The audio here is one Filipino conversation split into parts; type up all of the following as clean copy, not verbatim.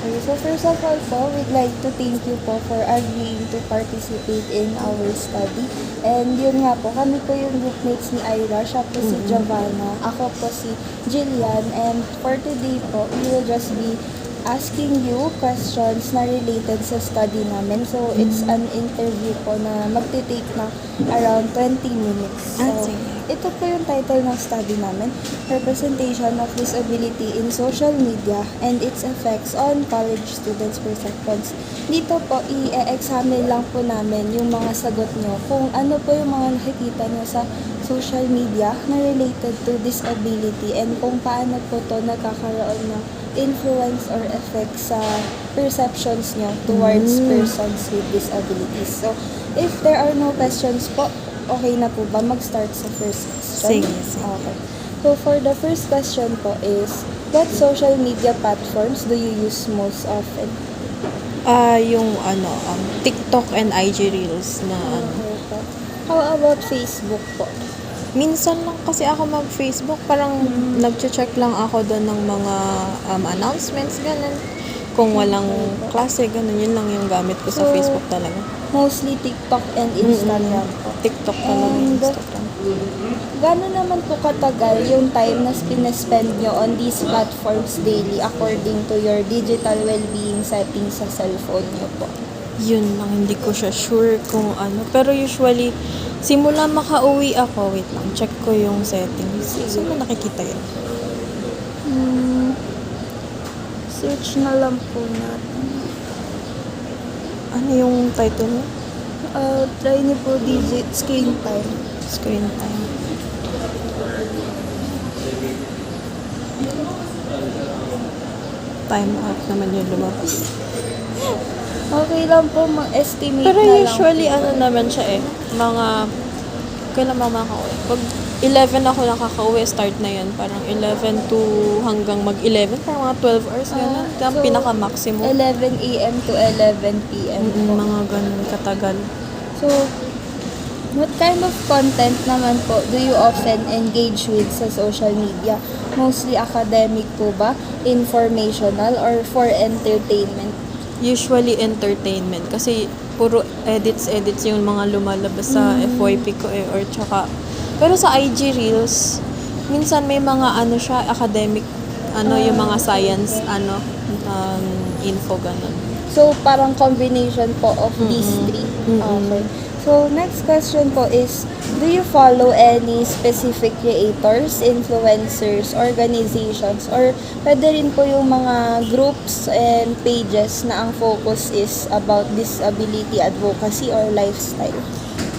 Okay, so first of all po, we'd like to thank you po for agreeing to participate in our study. And yun nga po, kami po yung groupmates ni Ira, siya po si Giovanna, ako po si Jillian, and for today po, we will just be asking you questions na related sa study namin. So, it's an interview po na magti-take na around 20 minutes. So, Sige. ito po yung title ng study namin, Representation of Disability in Social Media and its Effects on College Students' Perceptions. Dito po, i-examine lang po namin yung mga sagot nyo kung ano po yung mga nakikita nyo sa social media na related to disability and kung paano po to nagkakaroon ng influence or effect sa perceptions nyo towards persons with disabilities. So, if there are no questions po, okay na po ba mag-start sa first question? Sige. Okay. So, for the first question po is, what social media platforms do you use most often? Yung TikTok and IG Reels na Okay po. How about Facebook po? minsan lang kasi ako mag-Facebook, parang nagche-check lang ako doon ng mga announcements, ganun. Kung walang klase, ganun, yun lang yung gamit ko sa So, Facebook talaga. Mostly TikTok and Instagram po. TikTok talaga, And Instagram. gano'n naman po katagal yung time na spend nyo on these platforms daily according to your digital well-being settings sa cellphone nyo po? Yun lang, hindi ko siya sure kung ano. Pero usually, simula makauwi ako, wait lang, check ko yung settings. Saan mo nakikita yun? Search na lang po natin. Ano yung title mo? Try niyo po screen time. Screen time. Time out naman yung lumabas. Okay lang po, ma-estimate Pero na usually, lang po. naman siya mga, kailan ba makakauwi? Pag 11 ako nakakauwi, start na yun. Parang 11 to hanggang mag-11, parang mga 12 hours, gano'n. Yung So, pinaka-maximum. 11 a.m. to 11 p.m. po. Mga ganun katagal. So, what kind of content naman po do you often engage with sa social media? Mostly academic po ba? Informational or for entertainment? Usually entertainment kasi puro edits yung mga lumalabas sa FYP ko or tsaka pero sa IG Reels minsan may mga siya academic yung mga science info ganun. So, parang combination po of these three. Okay. So, next question po is, do you follow any specific creators, influencers, organizations, or pwede rin po yung mga groups and pages na ang focus is about disability advocacy or lifestyle?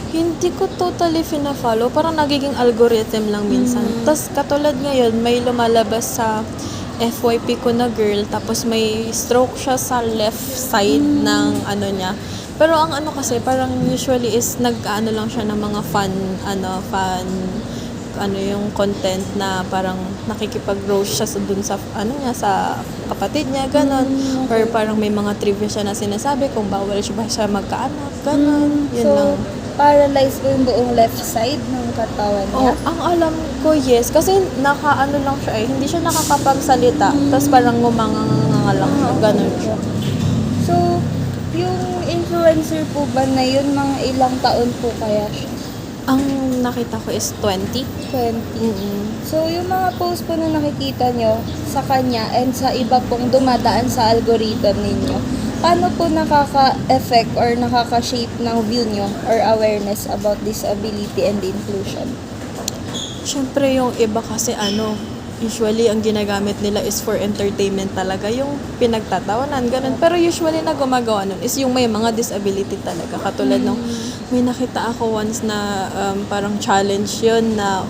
Hindi ko totally fina-follow. Parang nagiging algorithm lang minsan. Tapos katulad ngayon, may lumalabas sa FYP ko na girl, tapos may stroke siya sa left side ng niya. Pero ang kasi, parang usually is nag-ano lang siya ng mga fun yung content na parang nakikipag-roast siya dun sa niya, sa kapatid niya, ganon. Or parang may mga trivia siya na sinasabi kung bawal siya magkaanak, ganon. Yun So, lang. paralyzed po yung buong left side ng katawan niya? Ang alam ko, yes. Kasi lang siya hindi siya nakakapagsalita. Tapos parang ngumanganga lang siya. Ganun siya. So, yung influencer po ba na yun, mga ilang taon po kaya siya? Ang nakita ko is 20. 20. So, yung mga post po na nakikita nyo sa kanya and sa iba pong dumadaan sa algorithm ninyo, paano po nakaka-affect or nakaka-shape ng view nyo or awareness about disability and inclusion? Siyempre yung iba kasi usually ang ginagamit nila is for entertainment talaga. Yung pinagtatawanan, ganun. Pero usually na gumagawa nun is yung may mga disability talaga. Katulad nung may nakita ako once na parang challenge yun na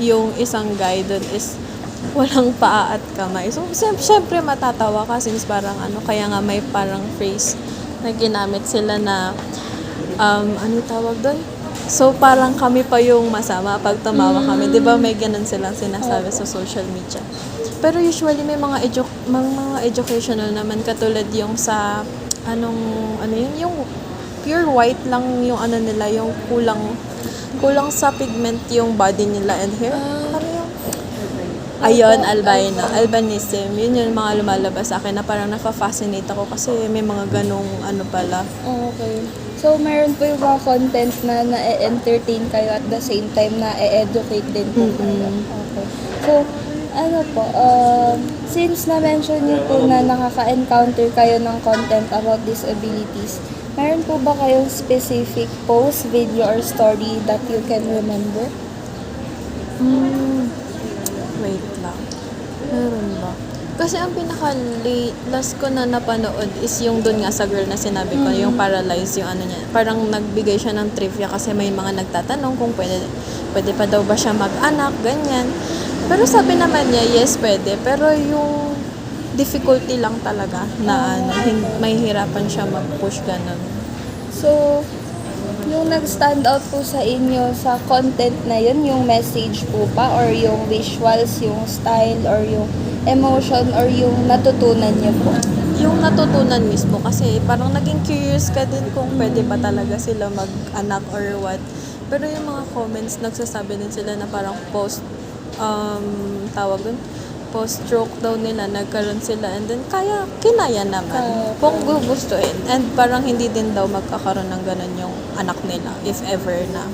yung isang guy dun is walang paa at kamay. So, siyempre matatawa ka since parang kaya nga may parang phrase na ginamit sila na tawag doon? So, parang kami pa yung masama pag tumawa kami. Di ba may ganun silang sinasabi sa social media. Pero usually may mga educational naman katulad yung sa yung pure white lang yung nila, yung kulang sa pigment yung body nila and hair. Ayun, albinism. Yun yung mga lumalabas sa akin na parang nafa-fascinate ako kasi may mga ganong ano pala. Okay. So, meron po yung mga content na na-entertain kayo at the same time na e-educate din po kayo. Okay. So, ano po, since na-mention niyo po na nakaka-encounter kayo ng content about disabilities, meron po ba kayong specific post, video, or story that you can remember? Wait lang. Meron ba? Kasi ang last ko na napanood is yung dun nga sa girl na sinabi ko, yung paralyzed yung ano niya. Parang nagbigay siya ng trivia kasi may mga nagtatanong kung pwede pa daw ba siya mag-anak, ganyan. Pero sabi naman niya, yes, pwede. Pero yung difficulty lang talaga na may hirapan siya mag-push ganun. So, yung nag-stand out po sa inyo sa content na yun, yung message po pa or yung visuals, yung style or yung emotion or yung natutunan niyo po? Yung natutunan mismo kasi parang naging curious ka din kung pwede ba talaga sila mag-anak or what. Pero yung mga comments, nagsasabi din sila na parang post-stroke daw nila, nagkaroon sila and then kinaya naman kung gugustuhin. And parang hindi din daw magkakaroon ng ganun yung anak nila if ever na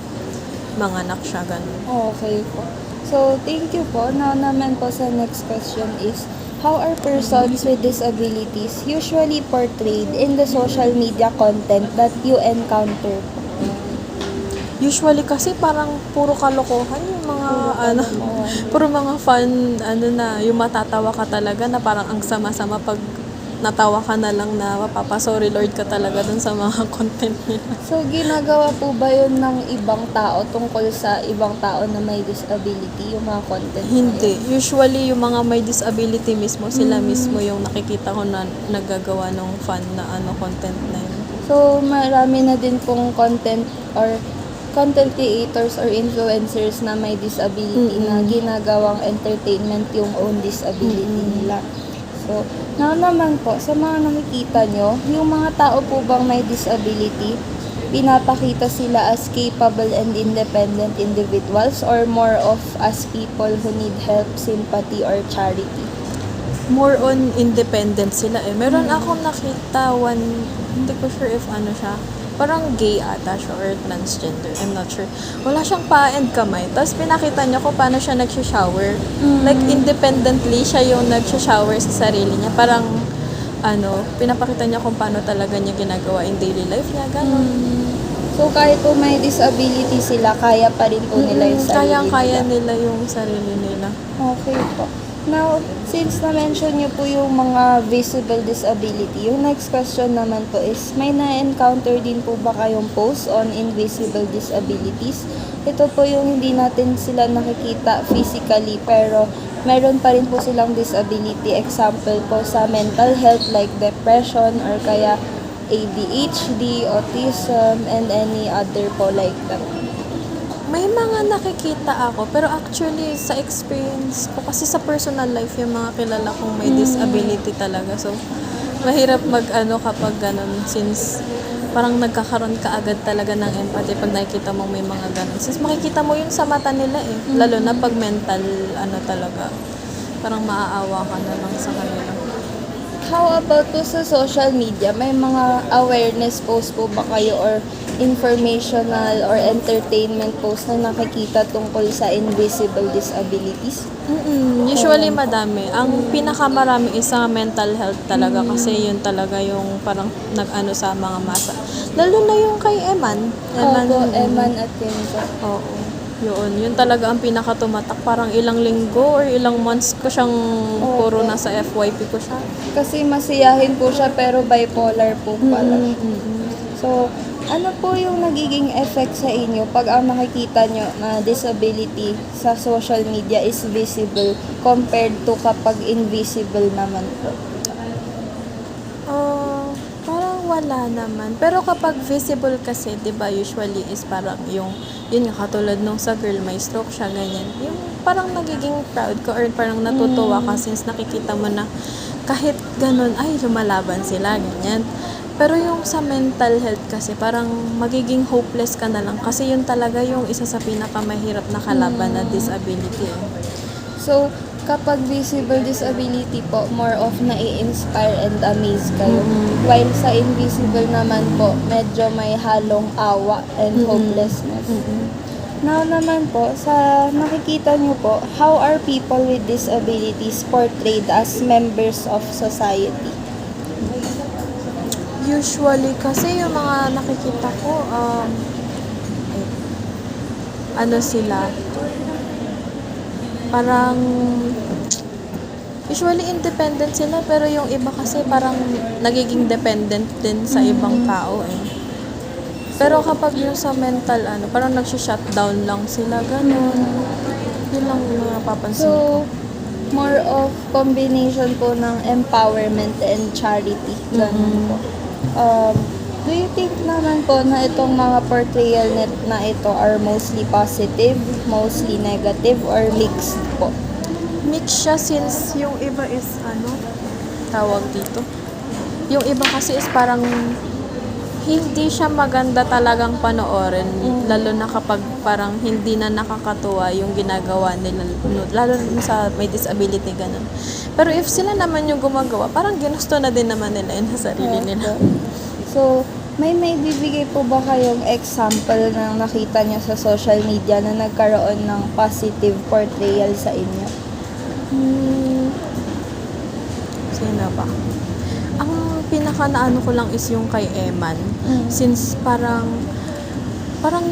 manganak siya ganun. Okay po. So, thank you po. Now naman po sa next question is, how are persons with disabilities usually portrayed in the social media content that you encounter po? Usually kasi parang puro kalokohan yung mga puro mga fun na yung matatawa ka talaga na parang ang sama-sama pag natawa ka na lang na mapapasorry Lord ka talaga dun sa mga content nila. So, ginagawa po ba yun ng ibang tao tungkol sa ibang tao na may disability, yung mga content na Hindi. yun? Usually yung mga may disability mismo, sila mismo yung nakikita ko na naggagawa ng fun na content na yun. So, marami na din pong content or content creators or influencers na may disability na ginagawang entertainment yung own disability nila. So, now naman po, sa mga nakikita nyo, yung mga tao po bang may disability, pinapakita sila as capable and independent individuals or more of as people who need help, sympathy, or charity? More on independent sila eh. Meron akong nakita hindi ko sure if siya, parang gay ata siya or transgender, I'm not sure. Wala siyang paa and kamay. Tapos pinakita niya ko paano siya nagsha-shower. Like independently siya yung nagsha-shower sa sarili niya. Parang pinapakita niya kung paano talaga niya ginagawa in daily life niya, gano'n. So, kahit po may disability sila, kaya pa rin po nila yung sarili Kayang-kaya nila. nila yung sarili nila. Okay po. Now, since na-mention niyo po yung mga visible disability, yung next question naman po is, may na-encounter din po ba kayong post on invisible disabilities? Ito po yung hindi natin sila nakikita physically, pero meron pa rin po silang disability. Example po sa mental health like depression or kaya ADHD, autism, and any other po like that. May mga nakikita ako, pero actually sa experience ko, kasi sa personal life yung mga kilala kong may disability talaga. So, mahirap kapag ganun since parang nagkakaroon ka agad talaga ng empathy pag nakikita mong may mga ganun. Since makikita mo yun sa mata nila eh. Lalo na pag mental, talaga. Parang maaawa ka na lang sa kanila. How about po sa social media? May mga awareness post po ba kayo or informational or entertainment post na nakikita tungkol sa invisible disabilities? Usually madami. Ang pinakamarami is sa mental health talaga kasi yun talaga yung parang sa mga masa. Lalo na yung kay Eman. Opo, Eman at Kenzo. Oo. Yun talaga ang pinakatumatak. Parang ilang linggo or ilang months ko siyang puro nasa FYP ko siya. Kasi masiyahin po siya pero bipolar po pala. So, ano po yung nagiging effect sa inyo pag ang nakikita nyo na disability sa social media is visible compared to kapag invisible naman po? Parang wala naman. Pero kapag visible kasi, 'di ba, usually is parang yun nga katulad nung sa girl may stroke siya ganyan. Yung parang nagiging proud ka or parang natutuwa ka since nakikita mo na kahit ganun ay lumalaban sila ganyan. Pero yung sa mental health kasi parang magiging hopeless ka na lang kasi yun talaga yung isa sa pinakamahirap na kalaban na disability. So, kapag visible disability po, more of nai-inspire and amaze kayo. While sa invisible naman po, medyo may halong awa and hopelessness. Now naman po, sa nakikita niyo po, how are people with disabilities portrayed as members of society? Usually, kasi yung mga nakikita ko, ano sila, parang, usually independent sila, pero yung iba kasi parang nagiging dependent din sa ibang tao eh. Pero kapag yung sa mental, parang nagsha-shutdown lang sila, ganun. Yun lang yung napapansin ko. So, more of combination po ng empowerment and charity. Ganun po. Do you think naman po na itong mga portrayal net na ito are mostly positive, mostly negative, or mixed po? Mix siya since yung iba is tawag dito. Yung iba kasi is parang hindi siya maganda talagang panoorin, lalo na kapag parang hindi na nakakatuwa yung ginagawa nila, lalo na sa may disability ganun. Pero if sila naman yung gumagawa, parang ginusto na din naman nila yun sa sarili nila. So, may bibigay po ba kayong example na nakita niyo sa social media na nagkaroon ng positive portrayal sa inyo? Sino ba? Ang pinaka naano ko lang is yung kay Eman. Since parang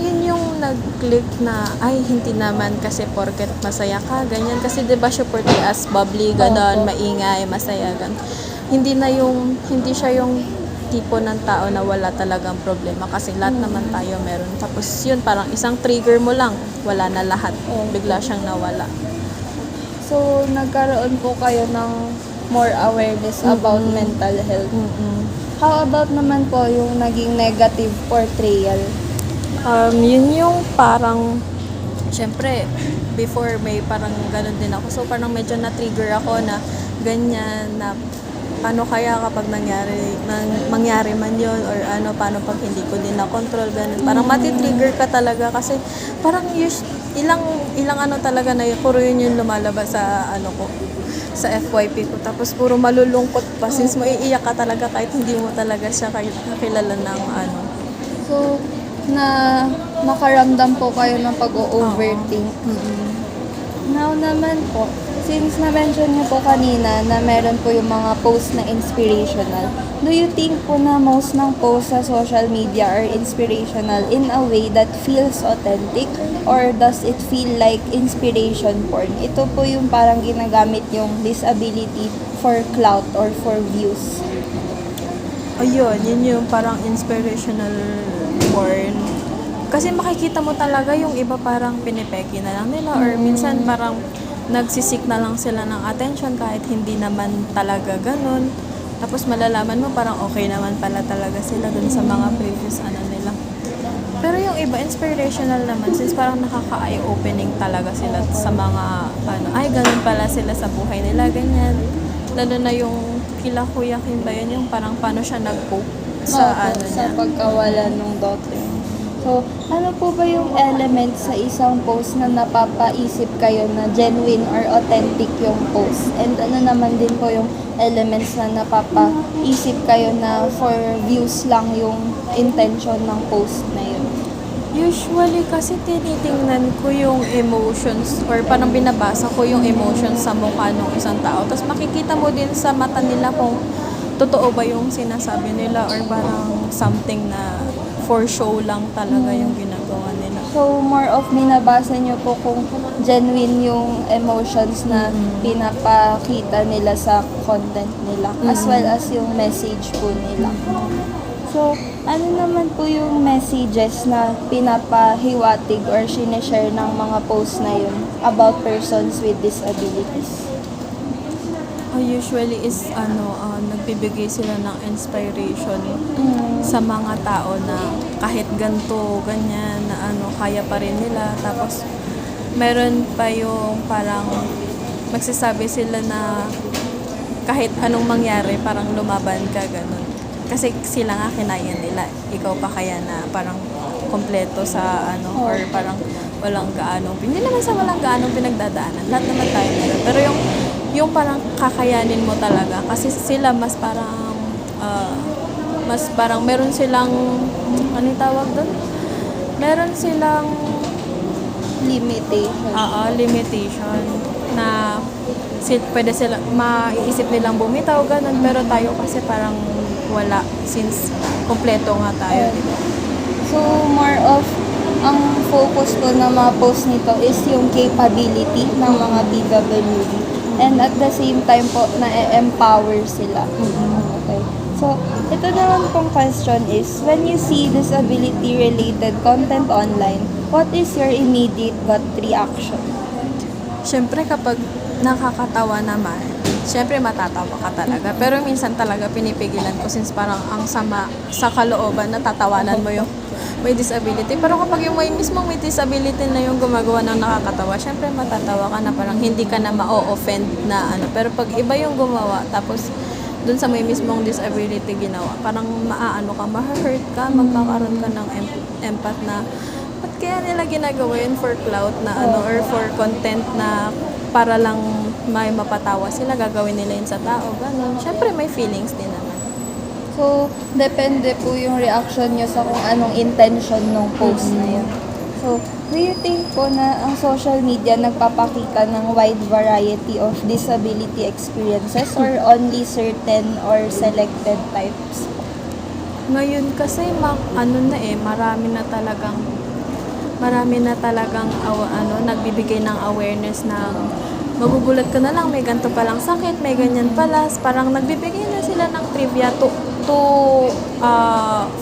yun yung nag-click na, ay, hindi naman kasi porket masaya ka, ganyan. Kasi diba siya portray as bubbly, ganon, maingay, masaya, gan. Hindi siya yung tipo ng tao na wala talagang problema kasi lahat naman tayo meron. Tapos yun, parang isang trigger mo lang, wala na lahat. Bigla siyang nawala. So, nagkaroon po kayo ng more awareness about mental health. How about naman po yung naging negative portrayal? Yun yung parang, syempre, before may parang ganun din ako. So, parang medyo na-trigger ako na ganyan, na paano kaya kapag mangyari man yun, or paano pag hindi ko din na-control, ganun. Parang mati-trigger ka talaga kasi parang ilang talaga na yun, puro yun yung lumalabas sa sa FYP ko. Tapos puro malulungkot pa since maiiyak ka talaga kahit hindi mo talaga siya kakilala ng So, nakaramdam po kayo ng pag-overthink. Now naman po, since na-mention niyo po kanina na meron po yung mga posts na inspirational, do you think po na most ng posts sa social media are inspirational in a way that feels authentic, or does it feel like inspiration porn? Ito po yung parang ginagamit yung disability for clout or for views. Ayun, yun yung parang inspirational porn. Kasi makikita mo talaga yung iba parang pinipeki na lang nila, or minsan parang nagsisik na lang sila ng attention kahit hindi naman talaga ganun. Tapos malalaman mo parang okay naman pala talaga sila dun sa mga previous nila. Pero yung iba inspirational naman since parang nakaka-eye-opening talaga sila sa mga ay ganun pala sila sa buhay nila, ganyan. Lalo na yung kila Kuya Kim ba yun, yung parang paano siya nag-cope sa sa pagkawalan ng daughter. So, ano po ba yung element sa isang post na napapaisip kayo na genuine or authentic yung post? And ano naman din po yung elements na napapaisip kayo na for views lang yung intention ng post na yun? Usually kasi tinitingnan ko yung emotions or parang binabasa ko yung emotions sa mukha ng isang tao. Tapos makikita mo din sa mata nila kung totoo ba yung sinasabi nila or parang something na for show lang talaga yung ginagawa nila. So, more of binabasa nyo po kung genuine yung emotions na pinapakita nila sa content nila, as well as yung message po nila. So, ano naman po yung messages na pinapahiwatig or sineshare ng mga posts na yun about persons with disabilities? Usually is nagbibigay sila ng inspiration sa mga tao na kahit ganto, ganyan, na kaya pa rin nila. Tapos meron pa yung parang magsasabi sila na kahit anong mangyari, parang lumaban ka, ganun. Kasi sila nga kinaya nila. Ikaw pa kaya na parang kompleto sa or parang walang gaanong, hindi naman sa walang gaanong pinagdadaanan. Lahat naman tayo meron. Pero yung parang kakayanin mo talaga kasi sila mas parang meron silang ano yung tawag doon? Meron silang Limitation. limitation na pwede sila maiisip nilang bumitaw ganun pero tayo kasi parang wala since kompleto nga tayo, di ba? So, more of ang focus ko na mga post nito is yung capability ng mga PWD. And at the same time po, na-empower sila. Okay. So, ito naman pong question is, when you see disability-related content online, what is your immediate gut reaction? Siyempre kapag nakakatawa naman, siyempre matatawa ka talaga. Pero minsan talaga pinipigilan ko since parang ang sama sa kalooban, natatawanan mo yung may disability. Pero kapag yung mismong may disability na yung gumagawa ng nakakatawa, siyempre matatawa ka na parang hindi ka na ma-offend na Pero pag iba yung gumawa, tapos dun sa may mismong disability ginawa, parang ma-hurt ka, magkakaroon ka ng empath na ba't kaya nila ginagawa yun for clout na or for content na para lang may mapatawa sila, gagawin nila yun sa tao, gano'n. Siyempre may feelings din naman. So, depende po yung reaction nyo sa kung anong intention ng post na yun. So, do you think po na ang social media nagpapakita ng wide variety of disability experiences or only certain or selected types? Ngayon kasi marami na talagang nagbibigay ng awareness ng magugulat ka na lang, may ganito palang sakit, may ganyan pala. Parang nagbibigay na sila ng trivia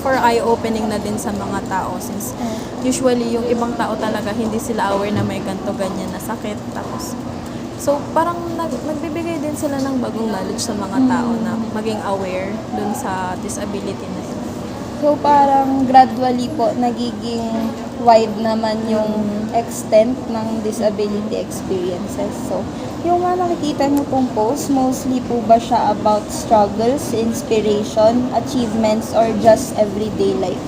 for eye-opening na din sa mga tao since usually yung ibang tao talaga hindi sila aware na may ganito ganyan na sakit. So parang nagbibigay din sila ng bagong knowledge sa mga tao na maging aware dun sa disability na yun. So, parang gradually po nagiging wide naman yung extent ng disability experiences. So, yung mga nakikita niyo pong post, mostly po ba siya about struggles, inspiration, achievements, or just everyday life?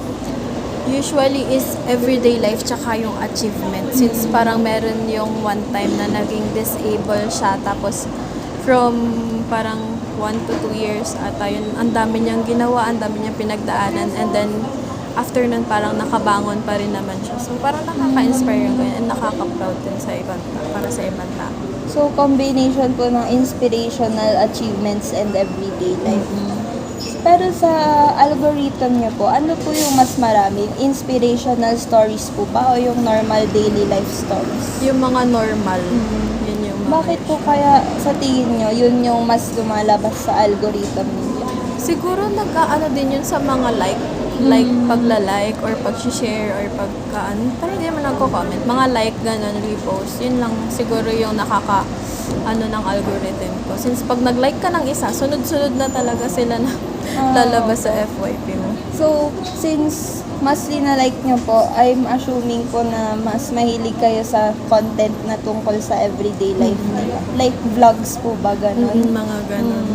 Usually is everyday life tsaka yung achievement. Since parang meron yung one time na naging disabled siya tapos from parang 1 to 2 years at yun, ang dami niyang ginawa, ang dami niyang pinagdaanan and then after nun parang nakabangon pa rin naman siya. So parang nakaka-inspire yung ganyan and nakaka-proud din sa para sa ibang tao. So, combination po ng inspirational achievements and everyday life. Pero sa algorithm niyo po, ano po yung mas marami? Inspirational stories po ba o yung normal daily life stories? Yung mga normal, yun yung mga Bakit po kaya sa tingin nyo, yun yung mas lumalabas sa algorithm nila? siguro din yun sa mga like pagla-like or pag-share or parang hindi naman nagko-comment. Mga like, ganun, repost. Yun lang siguro yung ng algorithm ko. Since pag nag-like ka ng isa, sunod-sunod na talaga sila na lalabas sa FYP mo. So, since mas linalike nyo po, I'm assuming po na mas mahilig kayo sa content na tungkol sa everyday life nila. Like vlogs po ba, ganun? Mga ganun.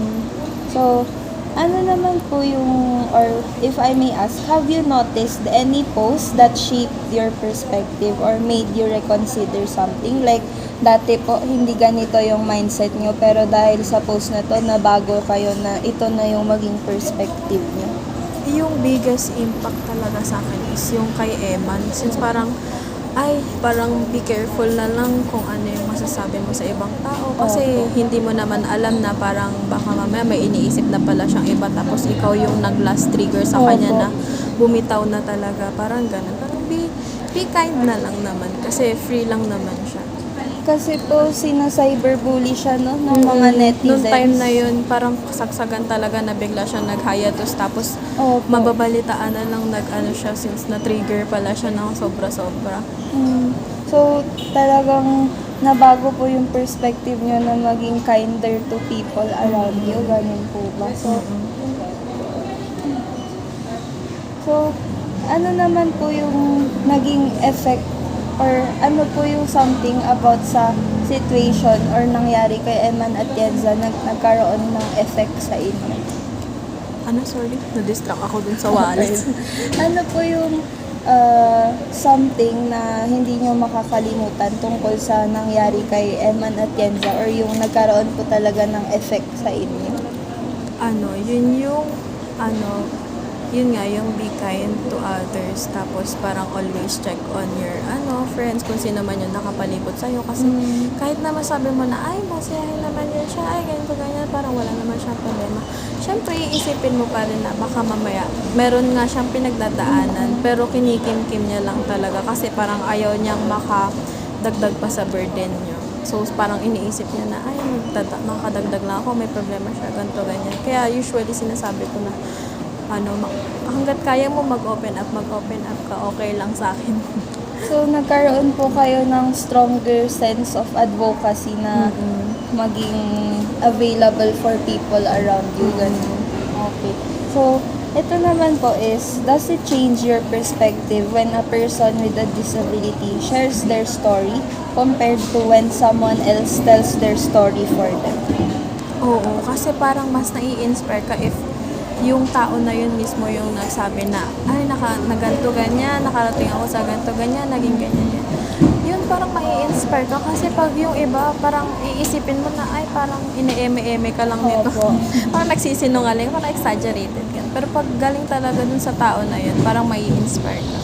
So, ano naman po yung, or if I may ask, have you noticed any post that shaped your perspective or made you reconsider something? Like, dati po, hindi ganito yung mindset nyo, pero dahil sa post na to, nabago kayo na ito na yung maging perspective nyo. Yung biggest impact talaga sa akin is yung kay Eman. Since parang be careful na lang kung ano yung masasabi mo sa ibang tao. Kasi hindi mo naman alam na parang baka mamaya may iniisip na pala siyang iba. Tapos ikaw yung nag-last trigger sa kanya na bumitaw na talaga. Parang ganun. Parang be kind na lang naman. Kasi free lang naman siya. Kasi po, cyberbully siya, no? Ng mga netizens. Noong time na yun, parang kasagsagan talaga na bigla siya nag-hiatus. Tapos mababalitaan na lang siya since na-trigger pala siya ng sobra-sobra. So, talagang nabago po yung perspective nyo na maging kinder to people around you. Ganun po ba? So, ano naman po yung naging effect or ano po yung something about sa situation or nangyari kay Eman at Yenza nagkaroon ng effect sa inyo? Sorry? Na-distract ako dun sa wallet. Ano po yung something na hindi nyo makakalimutan tungkol sa nangyari kay Eman Atienza or yung nagkaroon po talaga ng effect sa inyo? Yun nga, yung be kind to others, tapos parang always check on your, friends, kung sino man yung nakapalibot sa'yo, kasi kahit na masabi mo na, ay, masayahin naman yun siya, ay, ganyan, parang wala naman siyang problema. Siyempre, iisipin mo pa rin na baka mamaya, meron nga siyang pinagdadaanan, pero kinikim-kim niya lang talaga, kasi parang ayaw niyang makadagdag pa sa burden niyo. So, parang iniisip niya na, ay, makadagdag lang ako, may problema siya, ganito, ganyan. Kaya usually sinasabi ko na, hanggat kaya mo mag-open up ka, okay lang sa akin. So, nagkaroon po kayo ng stronger sense of advocacy na maging available for people around you. Ganun. Okay. So, ito naman po is, does it change your perspective when a person with a disability shares their story compared to when someone else tells their story for them? Oo, kasi parang mas nai-inspire ka if yung tao na yun mismo yung nagsabi na, ay, naganto ganyan, nakarating ako sa ganto ganyan, naging ganyan yan. Yun parang mai-inspire ka, kasi pag yung iba, parang iisipin mo na, ay, parang ine-eme-eme ka lang nito. Parang nagsisinungaling, parang exaggerated ka. Pero pag galing talaga dun sa tao na yun, parang mai-inspire ka.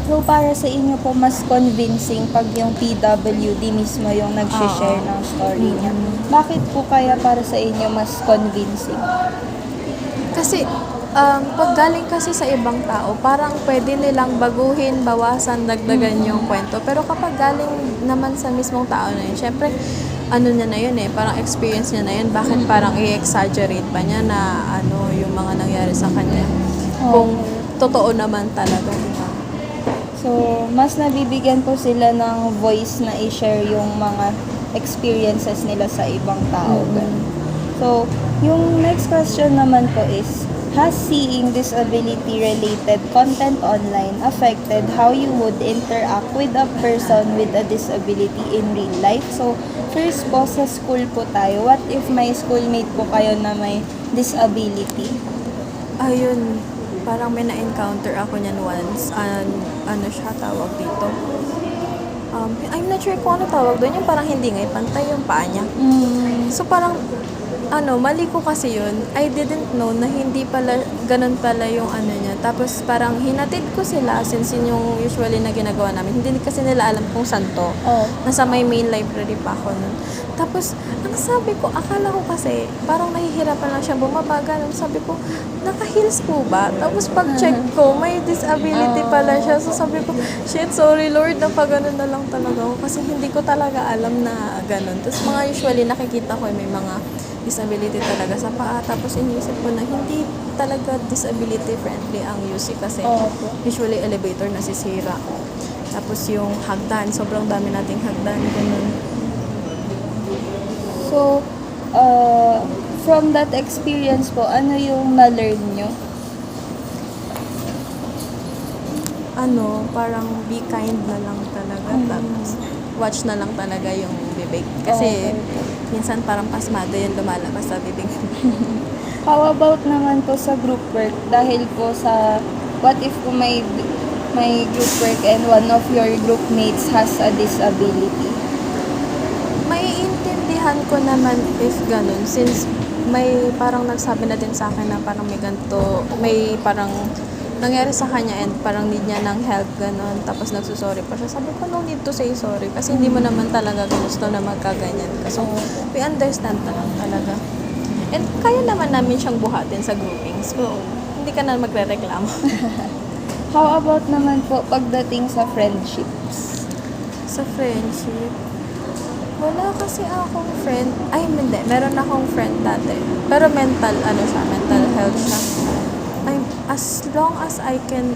So, para sa inyo po, mas convincing pag yung PWD mismo yung nag-share ng story niya. Bakit po kaya para sa inyo mas convincing? Kasi, pag galing kasi sa ibang tao, parang pwede nilang baguhin, bawasan, dagdagan yung kwento. Pero kapag galing naman sa mismong tao na yun, syempre, niya na yun parang experience niya na yun. Bakit parang i-exaggerate pa niya na yung mga nangyari sa kanya? Kung totoo naman talaga, diba? So, mas nabibigyan po sila ng voice na i-share yung mga experiences nila sa ibang tao. So, yung next question naman po is, has seeing disability-related content online affected how you would interact with a person with a disability in real life? So, first po, sa school po tayo. What if may schoolmate po kayo na may disability? Ayun, parang may na-encounter ako niyan once. Ano siya tawag dito? I'm not sure kung ano tawag doon. Yung parang hindi nga pantay yung paa niya. So parang, mali ko kasi yun. I didn't know na hindi pala, ganun pala yung niya. Tapos parang hinatid ko sila since yun yung usually na ginagawa namin. Hindi kasi nila alam kung saan to. Nasa may main library pa ako nun. Tapos, ang sabi ko, akala ko kasi, parang nahihirapan lang siya bumaba. Ganun, sabi ko, naka-heels po ba? Tapos pag-check ko, may disability pala siya. So sabi ko, shit, sorry Lord, napaganon na lang talaga ako. Kasi hindi ko talaga alam na ganun. Tapos mga usually nakikita ko may mga disability talaga sa paa. Tapos iniisip ko na hindi talaga disability friendly ang UC kasi usually elevator nasisira. Tapos yung hagdan, sobrang dami nating hagdan. Ganun. So, from that experience po, ano yung na-learn nyo? Parang be kind na lang talaga. Tapos watch na lang talaga yung bibig. Kasi minsan parang pasmado yung lumalabas sa bibig. How about naman po sa group work? Dahil po sa, what if po may group work and one of your group mates has a disability? Maiintindihan ko naman if ganun. Since may parang nagsabi na din sa akin na parang may ganito, may parang nangyari sa kanya and parang need niya ng help, ganun. Tapos nagsusorry pa siya. Sabi ko, no need to say sorry. Kasi hindi mo naman talaga gusto na magkaganyan ka. So, we understand na lang talaga. And kaya naman namin siyang buhatin sa groupings. So, hindi ka na magre-reklamo. How about naman po pagdating sa friendships? Sa friendship, wala kasi akong friend. Ay, hindi. Meron akong friend dati. Pero mental health siya. As long as I can,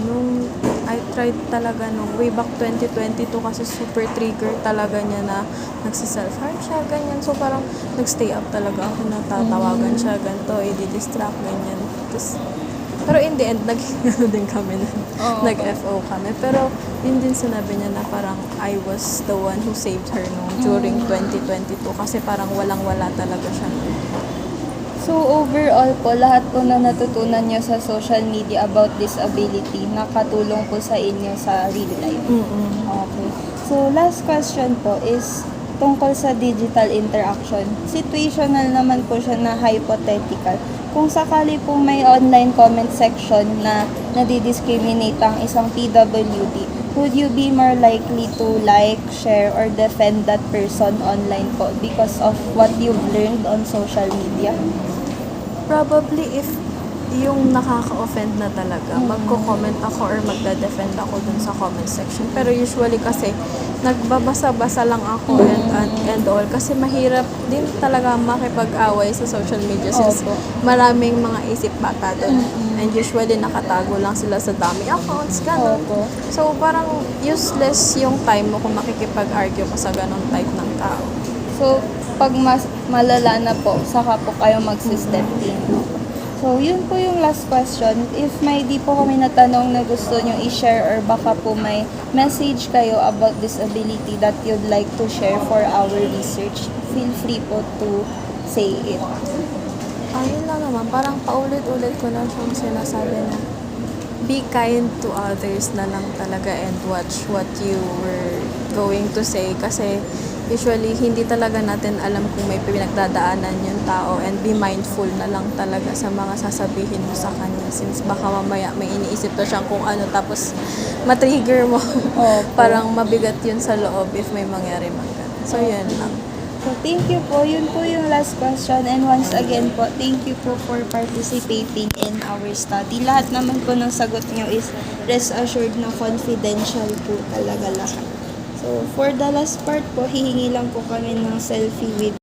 nung I tried talaga nung way back 2022 kasi super trigger talaga niya na nagsiself-harm siya, ganyan. So parang nagstay up talaga ako na tatawagan siya, ganito, i-distract, ganyan. Tapos, pero in the end, nag-FO din kami nag-FO kami. Pero yun din sinabi niya na parang I was the one who saved her during 2022 kasi parang walang-wala talaga siya. So overall po, lahat po na natutunan nyo sa social media about disability, nakatulong po sa inyo sa real life. Okay. So last question po is tungkol sa digital interaction. Situational naman po siya na hypothetical. Kung sakali po may online comment section na nadidiscriminate ang isang PWD, would you be more likely to like, share, or defend that person online po because of what you've learned on social media? Probably if yung nakaka-offend na talaga, magko-comment ako or magda-defend ako dun sa comment section. Pero usually kasi, nagbabasa-basa lang ako and all. Kasi mahirap din talaga makipag-away sa social media since Opo. maraming mga isip bata dun. And usually nakatago lang sila sa dami accounts, gano'n. Opo. So parang useless yung time mo kung makikipag-argue ka sa ganong type ng tao. So, pag mas malala na po, saka po kayo mag-step in. So, yun po yung last question. If may di po kami natanong na gusto nyo i-share or baka po may message kayo about disability that you'd like to share for our research, feel free po to say it. Ayun lang naman, parang paulit-ulit ko lang siyang sinasabi na be kind to others na lang talaga and watch what you were going to say kasi usually hindi talaga natin alam kung may pinagdadaanan yung tao and be mindful na lang talaga sa mga sasabihin mo sa kanya since baka mamaya may iniisip na siyang kung ano tapos matrigger mo. Opo. Parang mabigat yun sa loob if may mangyari man ganun. So yun lang. So, thank you po. Yun po yung last question. And once again po, thank you po for participating in our study. Lahat naman po ng sagot nyo is rest assured na confidential po talaga lahat. So, for the last part po, hihingi lang po kami ng selfie with